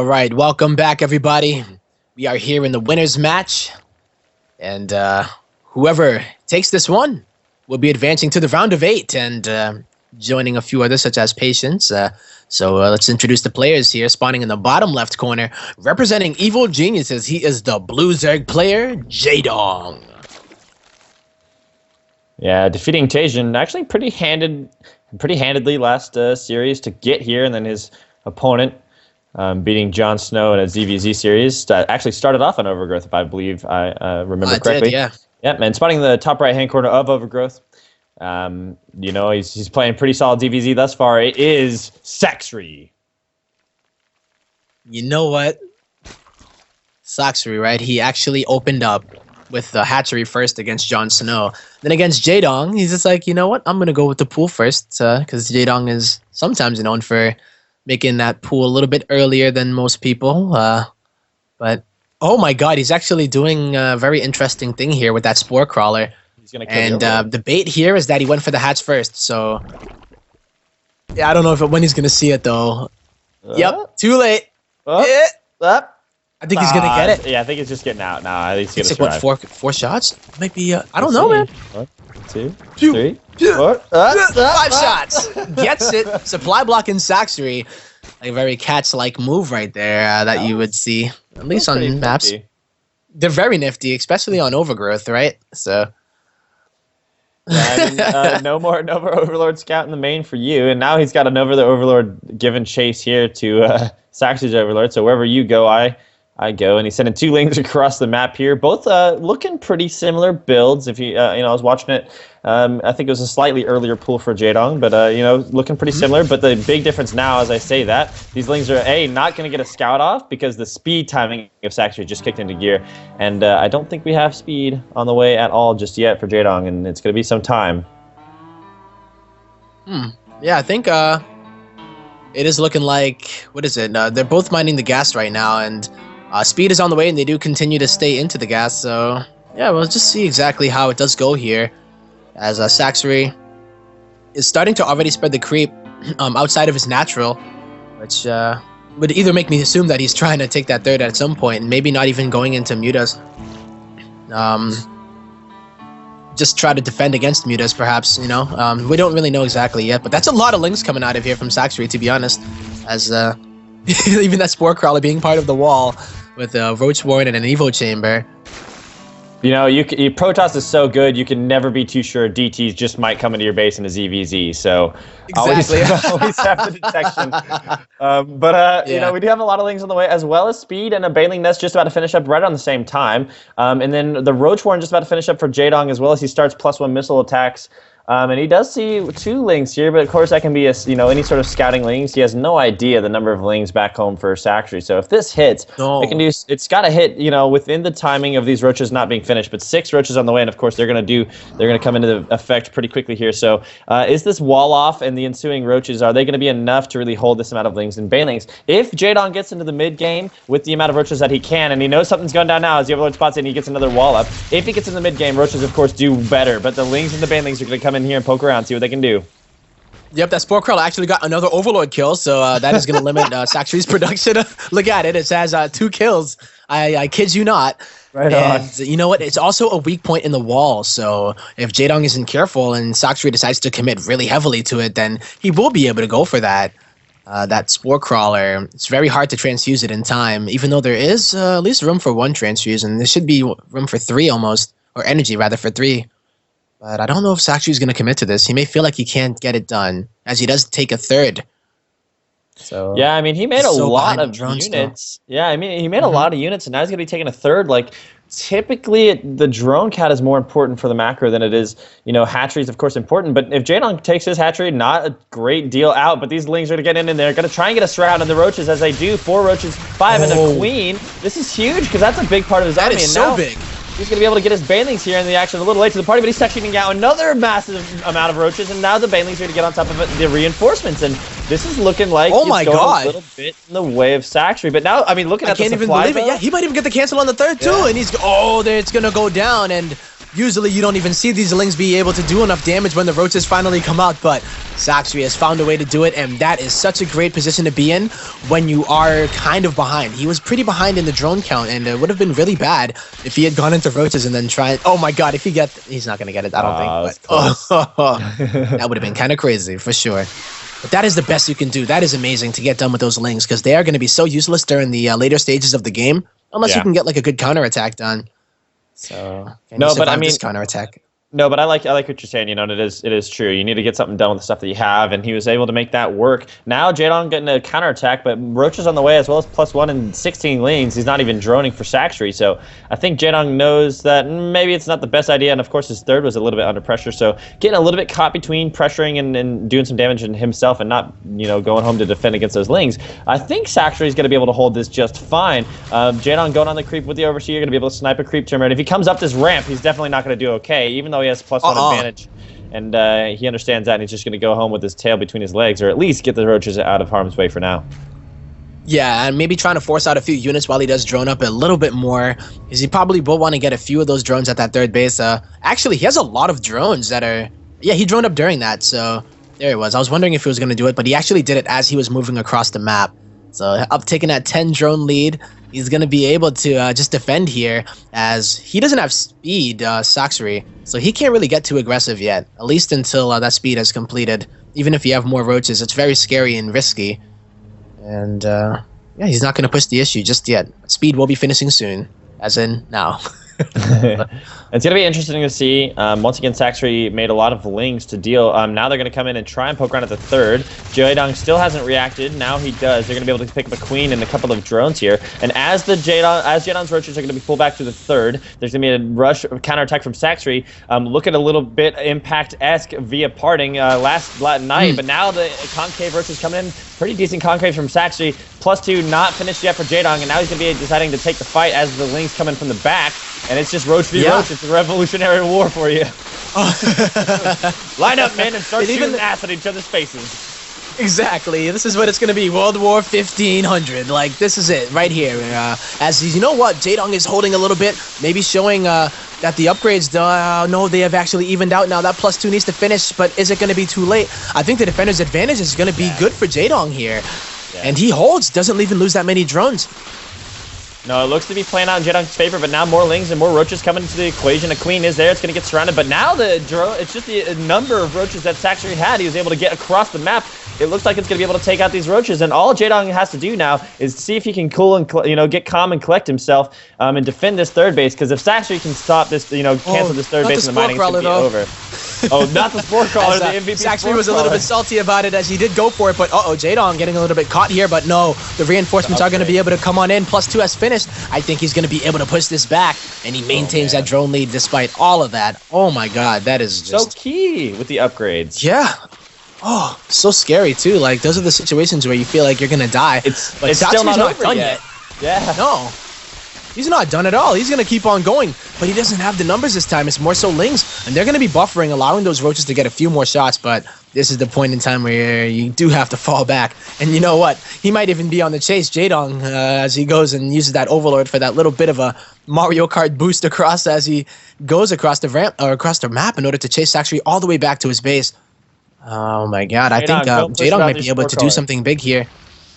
right, welcome back, everybody. We are here in the winners match, and whoever takes this one will be advancing to the round of 8 and joining a few others, such as Patience. So let's introduce the players here. Spawning in the bottom left corner, representing Evil Geniuses, he is the Blue Zerg player, Jaedong. Yeah, defeating Tajin actually pretty handedly last series to get here, and then his opponent beating Jon Snow in a ZVZ series. Actually started off on Overgrowth, if I believe I remember correctly. Yeah. Yep, and spotting the top right-hand corner of Overgrowth. You know, he's playing pretty solid DVZ thus far. It is Sacsri. You know what? Sacsri, right? He actually opened up with the hatchery first against Jon Snow. Then against Jaedong, he's just like, you know what? I'm going to go with the pool first because Jaedong is sometimes known for making that pool a little bit earlier than most people. But, oh my god, he's actually doing a very interesting thing here with that Spore Crawler. He's gonna kill the bait here is that he went for the hatch first, so... Yeah, I don't know when he's going to see it, though. Yep, too late. I think he's going to get it. Yeah, I think he's just getting out now. I think he's It's going like, to what, four shots? Might be, I don't know, man. 1, 2, 3, 4. 5 shots. Gets it. Supply block in Sacsri. A very Cats-like move right there that you would see, at least on maps. Nifty. They're very nifty, especially on Overgrowth, right? So... Yeah, I mean, no more Overlord Scout in the main for you, and now he's got an Overlord given chase here to Sacsri's Overlord. So wherever you go, I go, and he's sending 2 lings across the map here. Both looking pretty similar builds. If you I was watching it, I think it was a slightly earlier pool for Jaedong, but looking pretty similar. But the big difference now, as I say that, these lings are not going to get a scout off because the speed timing of Sacsri just kicked into gear, and I don't think we have speed on the way at all just yet for Jaedong, and it's going to be some time. Yeah, I think it is looking like, what is it? They're both mining the gas right now, and speed is on the way, and they do continue to stay into the gas. So yeah, we'll just see exactly how it does go here, as Sacsri is starting to already spread the creep outside of his natural, which would either make me assume that he's trying to take that third at some point, and maybe not even going into Mutas. Just try to defend against Mutas, perhaps, we don't really know exactly yet, but that's a lot of links coming out of here from Sacsri, to be honest, as even that Spore Crawler being part of the wall with a Roach Warren and an Evo Chamber. Protoss is so good, you can never be too sure DTs just might come into your base in a ZVZ, so exactly. always have the detection. We do have a lot of links on the way, as well as speed and a Baneling Nest just about to finish up right on the same time. And then the Roach Warren just about to finish up for Jaedong, as well as he starts +1 missile attacks. And he does see 2 lings here, but of course that can be any sort of scouting lings. He has no idea the number of lings back home for Sacsri. So if this hits, it's got to hit, within the timing of these roaches not being finished. But 6 roaches on the way, and of course they're going to come into the effect pretty quickly here. So is this wall off and the ensuing roaches, are they going to be enough to really hold this amount of lings and banelings? If Jaedong gets into the mid game with the amount of roaches that he can, and he knows something's going down now as the Overlord spots it and he gets another wall up. If he gets in the mid game, roaches of course do better, but the lings and the banelings are going to come in here and poke around, see what they can do. Yep, that Spore Crawler actually got another Overlord kill, so that is going to limit Sacsri's production. Look at it, it says 2 kills. I kid you not. Right and on. You know what? It's also a weak point in the wall, so if Jaedong isn't careful and Sacsri decides to commit really heavily to it, then he will be able to go for that Spore Crawler. It's very hard to transfuse it in time, even though there is at least room for 1 transfuse, and there should be room for 3 almost, or energy rather for 3. But I don't know if Sacsri is going to commit to this. He may feel like he can't get it done, as he does take a third. So yeah, I mean, he made a lot of units. Yeah, I mean, he made a lot of units, and now he's going to be taking a third. Like, typically, the drone cat is more important for the macro than it is, hatchery is, of course, important. But if Jaedong takes his hatchery, not a great deal out, but these lings are going to get in, and they're going to try and get a shroud on the roaches as they do. 4 roaches, 5, and a queen. This is huge, because that's a big part of his army. That is so big. He's going to be able to get his banelings here in the action a little late to the party, but he's sectioning out another massive amount of roaches, and now the banelings are going to get on top of it, the reinforcements, and this is looking like it's going a little bit in the way of Sacsri. But now, I mean, looking at the supply, I can't even believe it. Yeah, he might even get the cancel on the third, too, and it's going to go down, and Usually you don't even see these Lings be able to do enough damage when the roaches finally come out, but Sacsri has found a way to do it, and that is such a great position to be in when you are kind of behind. He was pretty behind in the drone count, and it would have been really bad if he had gone into roaches and then tried. Oh my god, if he he's not going to get it, I don't think. But, that would have been kind of crazy, for sure. But that is the best you can do. That is amazing to get done with those Lings, because they are going to be so useless during the later stages of the game, unless you can get like a good counterattack done. So no, but I mean, counterattack. No, but I like what you're saying, and it is true. You need to get something done with the stuff that you have, and he was able to make that work. Now Jaedong getting a counterattack, but Roach is on the way as well as +1 and 16 lanes. He's not even droning for Sacsri, so I think Jaedong knows that maybe it's not the best idea, and of course his third was a little bit under pressure, so getting a little bit caught between pressuring and doing some damage in himself and not, going home to defend against those Lings. I think Sacsri is going to be able to hold this just fine. Jaedong going on the creep with the Overseer, going to be able to snipe a creep to him, and if he comes up this ramp, he's definitely not going to do okay, even though he has +1 advantage, and he understands that, and he's just going to go home with his tail between his legs, or at least get the roaches out of harm's way for now. Yeah, and maybe trying to force out a few units while he does drone up a little bit more, because he probably will want to get a few of those drones at that third base. Actually, he has a lot of drones that are... Yeah, he droned up during that, so there it was. I was wondering if he was going to do it, but he actually did it as he was moving across the map. So up taking that 10 drone lead, he's going to be able to just defend here, as he doesn't have speed, Sacsri, so he can't really get too aggressive yet, at least until that speed has completed. Even if you have more roaches, it's very scary and risky. And yeah, he's not going to push the issue just yet. Speed will be finishing soon, as in now. It's going to be interesting to see. Once again, Sacsri made a lot of Lings to deal. Now they're going to come in and try and poke around at the third. Jaedong still hasn't reacted. Now he does. They're going to be able to pick up a queen and a couple of drones here. And as Jaedong's roaches are going to be pulled back to the third, there's going to be a rush counterattack from Sacsri. Look at a little bit impact-esque via parting last night, but now the concave roaches coming in. Pretty decent concave from Sacsri. +2 not finished yet for Jaedong, and now he's going to be deciding to take the fight as the Lings come in from the back. And it's just roach v roach. It's a revolutionary war for you. Line up, men, and start shooting ass at each other's faces. Exactly. This is what it's going to be. World War 1500. Like, this is it right here. As you know what, Jaedong is holding a little bit, maybe showing that the upgrades, no, they have actually evened out now. That +2 needs to finish, but is it going to be too late? I think the defender's advantage is going to be good for Jaedong here. Yeah. And he holds, doesn't even lose that many drones. No, it looks to be playing out in Jaedong's favor, but now more Lings and more roaches coming into the equation. A queen is there. It's going to get surrounded, but now it's just the number of roaches that Sacsri had. He was able to get across the map. It looks like it's going to be able to take out these roaches, and all Jaedong has to do now is see if he can cool and get calm and collect himself and defend this third base. Because if Sacsri can stop this, cancel this third base, and the mining is going to be over. Oh, not the sport crawler, the MVP. Sacsri was a little bit salty about it as he did go for it, but Jaedong getting a little bit caught here, but no, the reinforcements are going to be able to come on in. +2 has finished. I think he's going to be able to push this back, and he maintains that drone lead despite all of that. Oh my god, that is just... so key with the upgrades. Yeah. Oh, so scary too. Like, those are the situations where you feel like you're going to die. It's still not over done yet. Yeah. No. He's not done at all. He's going to keep on going, but he doesn't have the numbers this time. It's more so Lings, and they're going to be buffering, allowing those roaches to get a few more shots, but this is the point in time where you do have to fall back. And you know what? He might even be on the chase, Jaedong, as he goes and uses that Overlord for that little bit of a Mario Kart boost across as he goes across the ramp or across the map in order to chase Sacsri all the way back to his base. Oh my god, I think Jaedong might be able to do something big here.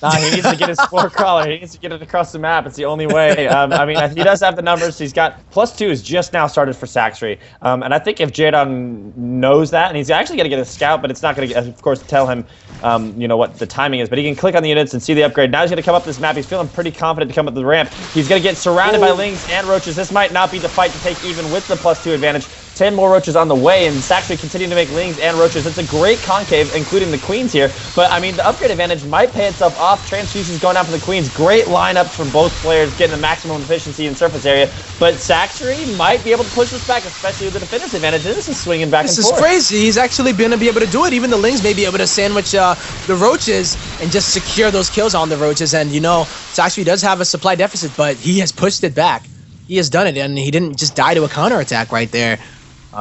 Nah, he needs to get his spore crawler. He needs to get it across the map. It's the only way. I mean, he does have the numbers. He's got +2 is just now started for Sacsri. And I think if Jaedong knows that, and he's actually going to get a scout, but it's not going to, of course, tell him, what the timing is. But he can click on the units and see the upgrade. Now he's going to come up this map. He's feeling pretty confident to come up the ramp. He's going to get surrounded by Lings and roaches. This might not be the fight to take even with the +2 advantage. 10 more roaches on the way, and Sacsri continuing to make Lings and roaches. It's a great concave, including the queens here. But, I mean, the upgrade advantage might pay itself off. Transfusions going out for the queens. Great lineups from both players, getting the maximum efficiency in surface area. But Sacsri might be able to push this back, especially with the defender's advantage. This is swinging back and forth. This is crazy. He's actually going to be able to do it. Even the Lings may be able to sandwich the roaches and just secure those kills on the roaches. And, Sacsri does have a supply deficit, but he has pushed it back. He has done it, and he didn't just die to a counterattack right there.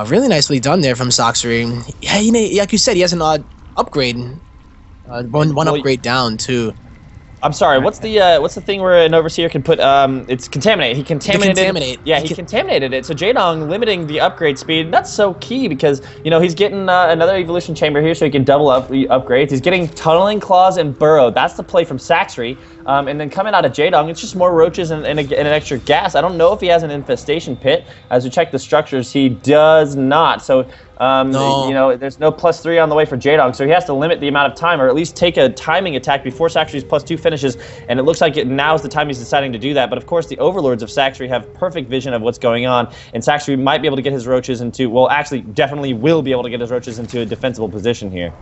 Really nicely done there from Sacsri. Yeah, like you said, he has an upgrade. One upgrade down, too. I'm sorry. What's the thing where an overseer can put? It's contaminate. He contaminated. Contaminate. Yeah, he contaminated it. So Jaedong limiting the upgrade speed. That's so key because he's getting another evolution chamber here, so he can double up the upgrades. He's getting tunneling claws and burrow. That's the play from Sacsri. And then coming out of Jaedong, it's just more roaches and an extra gas. I don't know if he has an infestation pit. As we check the structures, he does not. So. No. There's no +3 on the way for Jaedong, so he has to limit the amount of time, or at least take a timing attack before Sacsri's +2 finishes, and it looks like now's the time he's deciding to do that. But of course, the overlords of Sacsri have perfect vision of what's going on, and Sacsri might be able to get his roaches into, well, actually, definitely will be able to get his roaches into a defensible position here.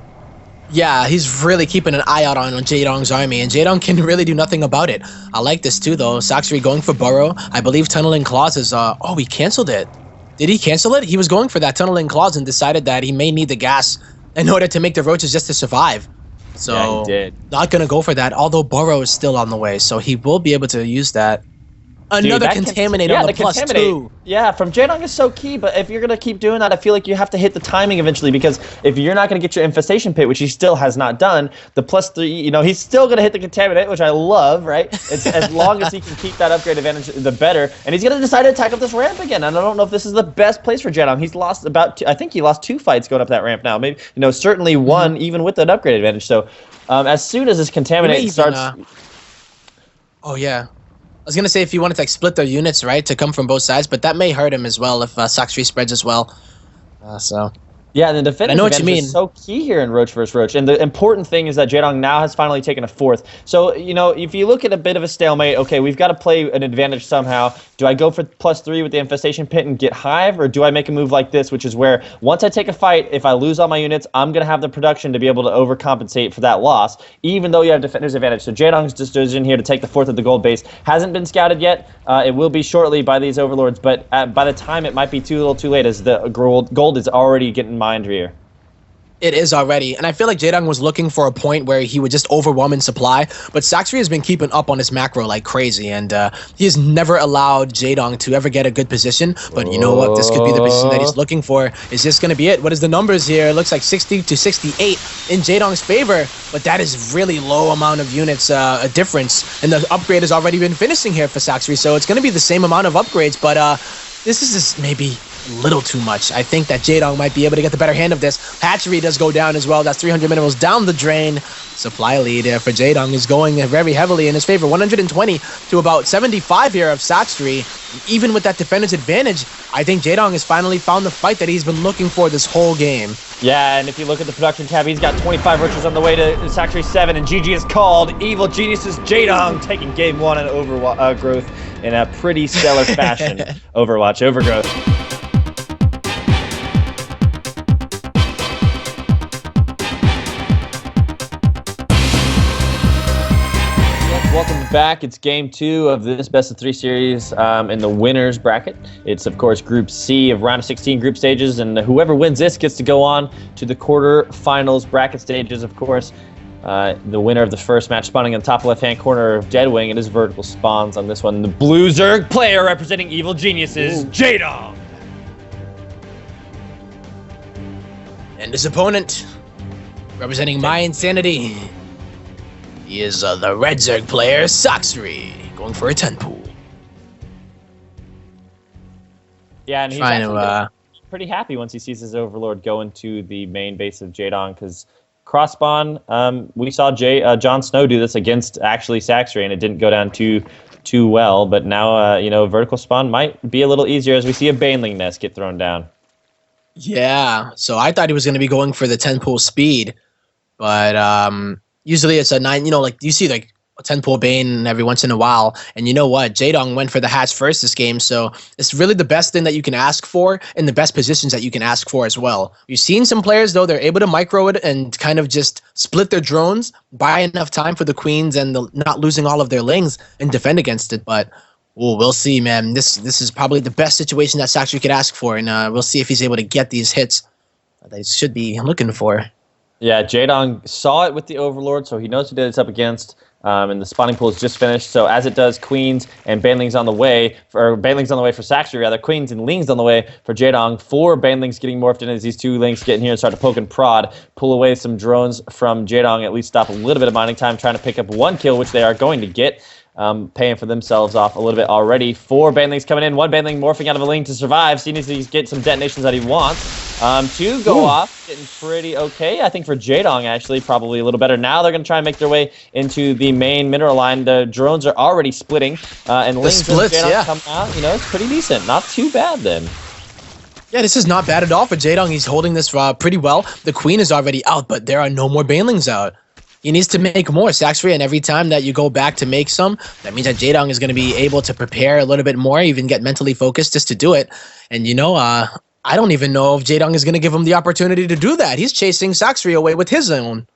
Yeah, he's really keeping an eye out on Jaedong's army, and Jaedong can really do nothing about it. I like this too, though. Sacsri going for burrow. I believe tunneling claws is, he canceled it. Did he cancel it? He was going for that tunneling claws and decided that he may need the gas in order to make the roaches just to survive. So, yeah, he did. Not going to go for that, although burrow is still on the way, so he will be able to use that. Another contaminate on the +2. Yeah, from Jaedong is so key, but if you're going to keep doing that, I feel like you have to hit the timing eventually, because if you're not going to get your infestation pit, which he still has not done, the +3, he's still going to hit the contaminate, which I love, right? It's, as long as he can keep that upgrade advantage, the better. And he's going to decide to attack up this ramp again, and I don't know if this is the best place for Jaedong. He's lost I think he lost 2 fights going up that ramp now. Maybe, certainly one, even with an upgrade advantage. So as soon as this contaminate starts... Oh, yeah. I was going to say if you wanted to split their units, right, to come from both sides, but that may hurt him as well if Sacsri spreads as well. Yeah, and the defense advantage is so key here in Roach vs. Roach. And the important thing is that Jaedong now has finally taken a 4th. So, if you look at a bit of a stalemate, okay, we've got to play an advantage somehow. Do I go for +3 with the infestation pit and get Hive, or do I make a move like this, which is where once I take a fight, if I lose all my units, I'm going to have the production to be able to overcompensate for that loss, even though you have defender's advantage. So Jaedong's decision here to take the 4th of the gold base hasn't been scouted yet. It will be shortly by these overlords, but by the time it might be too little too late, as the gold is already getting mined here. It is already, and I feel like Jaedong was looking for a point where he would just overwhelm in supply, but Sacsri has been keeping up on his macro like crazy, and he has never allowed Jaedong to ever get a good position, but you know what, this could be the position that he's looking for. Is this going to be it? What is the numbers here? It looks like 60 to 68 in Jaedong's favor, but that is really low amount of units, a difference, and the upgrade has already been finishing here for Sacsri, so it's going to be the same amount of upgrades, but this is just maybe a little too much. I think that Jaedong might be able to get the better hand of this. Hatchery does go down as well. That's 300 minerals down the drain. Supply lead for Jaedong is going very heavily in his favor. 120 to about 75 here of Sacsri. Even with that defender's advantage, I think Jaedong has finally found the fight that he's been looking for this whole game. Yeah, and if you look at the production tab, he's got 25 roaches on the way to Sacsri 7, and GG is called. Evil Geniuses Jaedong taking game 1 in overgrowth in a pretty stellar fashion. Overgrowth. Welcome back. It's game 2 of this best-of-3 series in the winners bracket. It's, of course, Group C of round of 16 group stages, and whoever wins this gets to go on to the quarterfinals bracket stages, of course. The winner of the first match spawning in the top left-hand corner of Deadwing, and his vertical spawns on this one. The Blue Zerg player representing Evil Geniuses, Jaedong. And his opponent, representing my insanity, he is the Red Zerg player, Sacsri, going for a 10 pool. Yeah, and he's pretty happy once he sees his overlord go into the main base of Jaedong, because cross spawn, we saw Jon Snow do this against actually Sacsri, and it didn't go down too well. But now, vertical spawn might be a little easier as we see a Baneling nest get thrown down. Yeah, so I thought he was going to be going for the 10 pool speed, but usually it's a 9, you see like a 10 pool Bane every once in a while. And you know what? Jaedong went for the hatch first this game, so it's really the best thing that you can ask for and the best positions that you can ask for as well. You've seen some players, though, they're able to micro it and kind of just split their drones, buy enough time for the queens and not losing all of their lings and defend against it. But we'll see, man. This is probably the best situation that Sacsri could ask for, and we'll see if he's able to get these hits that he should be looking for. Yeah, Jaedong saw it with the Overlord, so he knows who it's up against. and the spawning pool is just finished. So as it does, queens and banelings on the way, or banelings on the way for Sacsri, rather, queens and lings on the way for Jaedong. 4 banelings getting morphed in as these 2 lings get in here and start to poke and prod, pull away some drones from Jaedong, at least stop a little bit of mining time, trying to pick up 1 kill, which they are going to get. Paying for themselves off a little bit already. 4 banelings coming in, 1 baneling morphing out of a ling to survive, seeing as he's getting some detonations that he wants. 2 go off, getting pretty okay. I think for Jaedong, actually, probably a little better. Now they're going to try and make their way into the main mineral line. The drones are already splitting, and lings splits, and Jaedong come out. You know, it's pretty decent. Not too bad then. Yeah, this is not bad at all for Jaedong. He's holding this pretty well. The queen is already out, but there are no more banelings out. He needs to make more, Sacsri, and every time that you go back to make some, that means that Jaedong is going to be able to prepare a little bit more, even get mentally focused just to do it. And, you know, I don't even know if Jaedong is going to give him the opportunity to do that. He's chasing Sacsri away with his own.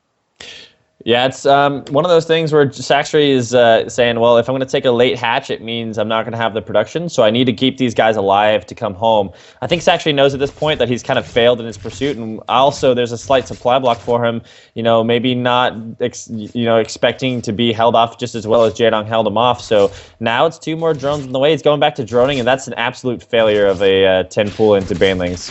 Yeah, it's one of those things where Sacsri is saying, well, if I'm going to take a late hatch, it means I'm not going to have the production, so I need to keep these guys alive to come home. I think Sacsri knows at this point that he's kind of failed in his pursuit, and also there's a slight supply block for him, you know, maybe not expecting to be held off just as well as Jaedong held him off. So now it's 2 more drones in the way. He's going back to droning, and that's an absolute failure of a 10 pool into banelings.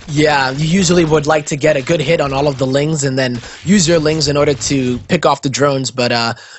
Yeah, you usually would like to get a good hit on all of the lings and then use your lings in order to pick off the drones, but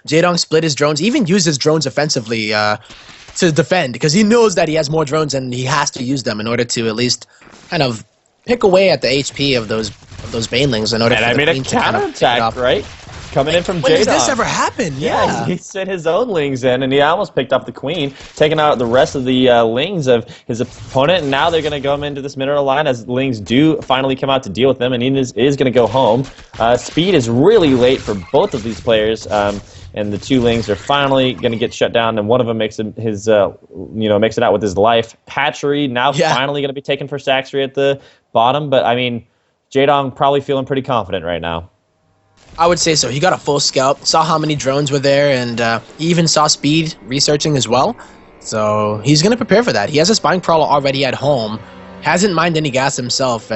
Jaedong split his drones, even used his drones offensively to defend, because he knows that he has more drones and he has to use them in order to at least kind of pick away at the HP of those banelings in order for the queen to kind of pick it up. Right? Coming in from Jaedong. When did this ever happen? Yeah, he sent his own lings in, and he almost picked up the queen, taking out the rest of the lings of his opponent, and now they're going to go into this mineral line as lings do finally come out to deal with them, and he is going to go home. Speed is really late for both of these players, and the 2 lings are finally going to get shut down, and one of them makes it makes it out with his life. Patchery now finally going to be taken for Sacsri at the bottom, but I mean, Jaedong probably feeling pretty confident right now. I would say so. He got a full scout, saw how many drones were there, and he even saw Speed researching as well. So he's going to prepare for that. He has a spine crawler already at home. Hasn't mined any gas himself.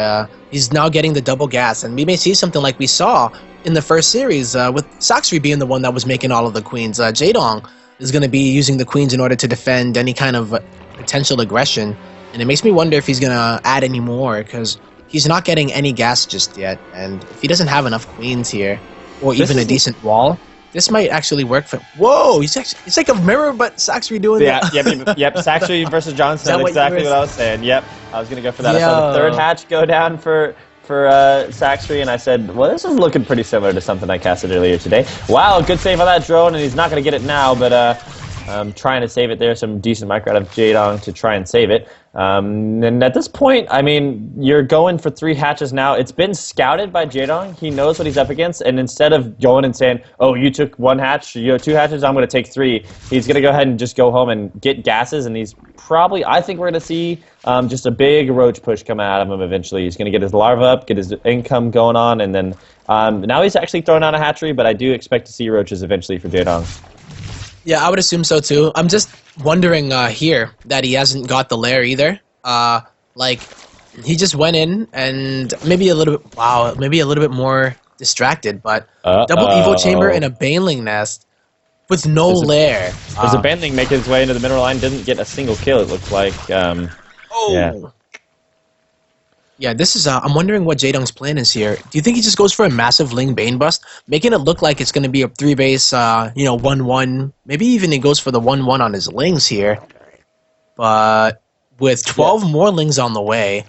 He's now getting the double gas, and we may see something like we saw in the first series with Sacsri being the one that was making all of the queens. Jaedong is going to be using the queens in order to defend any kind of potential aggression, and it makes me wonder if he's going to add any more, because he's not getting any gas just yet, and if he doesn't have enough queens here, or even a decent wall, this might actually work for... Whoa! It's like a mirror, but Sacsri doing that. Yep. Sacsri versus Johnson, exactly what I was saying. Yep, I was going to go for that. I saw the 3rd hatch go down for Sacsri, and I said, well, this is looking pretty similar to something I casted earlier today. Wow, good save on that drone, and he's not going to get it now, but trying to save it there. Some decent micro out of Jaedong to try and save it. And at this point, I mean, you're going for 3 hatches now. It's been scouted by Jaedong. He knows what he's up against, and instead of going and saying, oh, you took 1 hatch, you have 2 hatches, I'm going to take 3, he's going to go ahead and just go home and get gases, and he's probably, I think we're going to see just a big roach push come out of him eventually. He's going to get his larva up, get his income going on, and then now he's actually throwing out a hatchery, but I do expect to see roaches eventually for Jaedong. Yeah, I would assume so too. I'm just wondering here that he hasn't got the lair either. Like, he just went in and maybe a little bit more distracted, but double Evo chamber and a baneling nest with no lair. There's a baneling making his way into the mineral line, didn't get a single kill, it looks like. Yeah, this is, I'm wondering what Jaedong's plan is here. Do you think he just goes for a massive Ling Bane bust, making it look like it's going to be a 3-base, 1-1, maybe even he goes for the 1-1 on his Lings here. But with 12 more Lings on the way,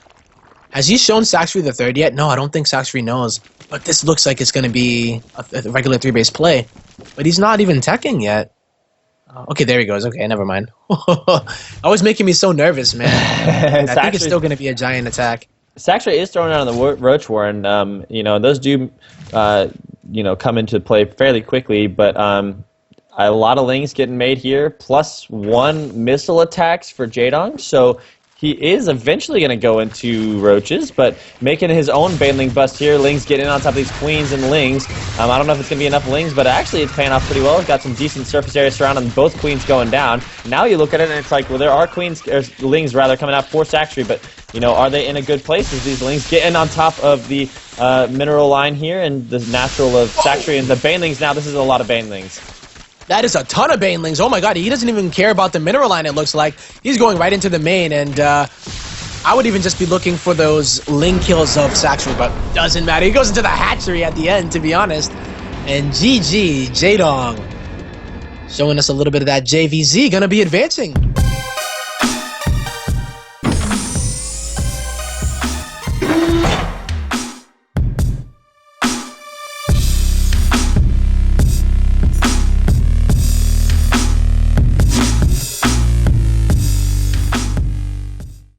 has he shown Sacsri the 3rd yet? No, I don't think Sacsri knows. But this looks like it's going to be a regular 3-base play. But he's not even teching yet. Okay, there he goes. Okay, never mind. That was making me so nervous, man. I think it's still going to be a giant attack. Sacsri is thrown out on the Roach Warren. Those do, come into play fairly quickly, but a lot of lings getting made here, +1 missile attacks for Jaedong, so he is eventually going to go into roaches, but making his own baneling bust here. Lings getting in on top of these queens and lings. I don't know if it's going to be enough lings, but actually it's paying off pretty well. It's got some decent surface area surrounding both queens going down. Now you look at it and it's like, well, there are lings rather coming out for Sacsri, but are they in a good place? Is these lings getting on top of the mineral line here and the natural of Sacsri and the banelings? Now this is a lot of banelings. That is a ton of banelings. Oh my god, he doesn't even care about the mineral line, it looks like. He's going right into the main, and I would even just be looking for those Ling kills of Sacsri, but doesn't matter. He goes into the hatchery at the end, to be honest. And GG, Jaedong, showing us a little bit of that JVZ, gonna be advancing.